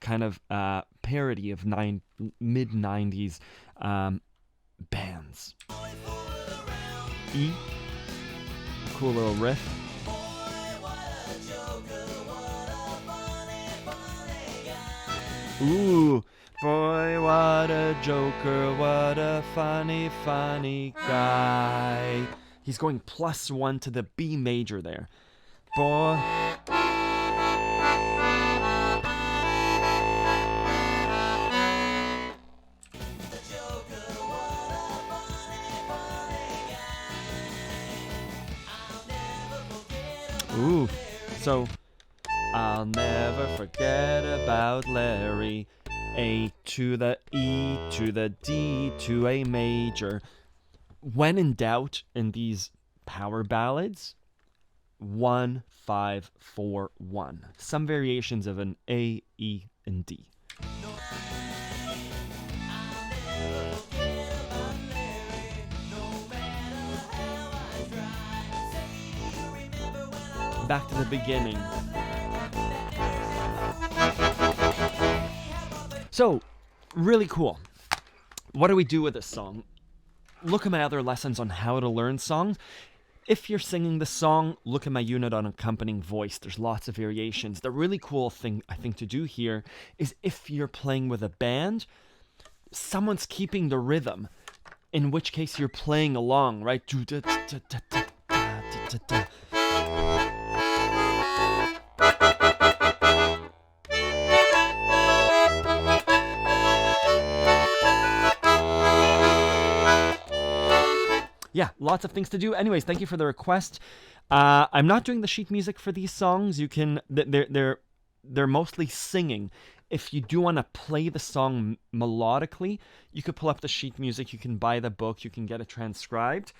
kind of parody of mid 90s bands. E, cool little riff. Ooh, boy, what a joker, what a funny, funny guy. He's going +1 to the B major there. Boy. Ooh, so I'll never forget about Larry. A to the E to the D to A major. When in doubt in these power ballads, 1, 5, 4, 1. Some variations of an A, E, and D. Back to the beginning. So, really cool. What do we do with this song? Look at my other lessons on how to learn songs. If you're singing the song, look at my unit on accompanying voice. There's lots of variations. The really cool thing I think to do here is if you're playing with a band, someone's keeping the rhythm, in which case you're playing along, right? Yeah, lots of things to do. Anyways, thank you for the request. I'm not doing the sheet music for these songs. You can they're mostly singing. If you do want to play the song melodically, you could pull up the sheet music. You can buy the book. You can get it transcribed.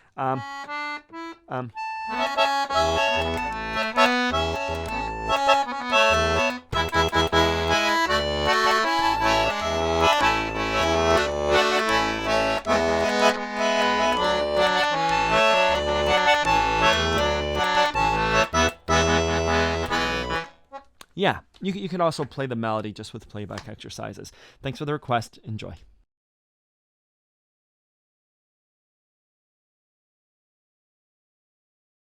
Yeah, you can also play the melody just with playback exercises. Thanks for the request. Enjoy.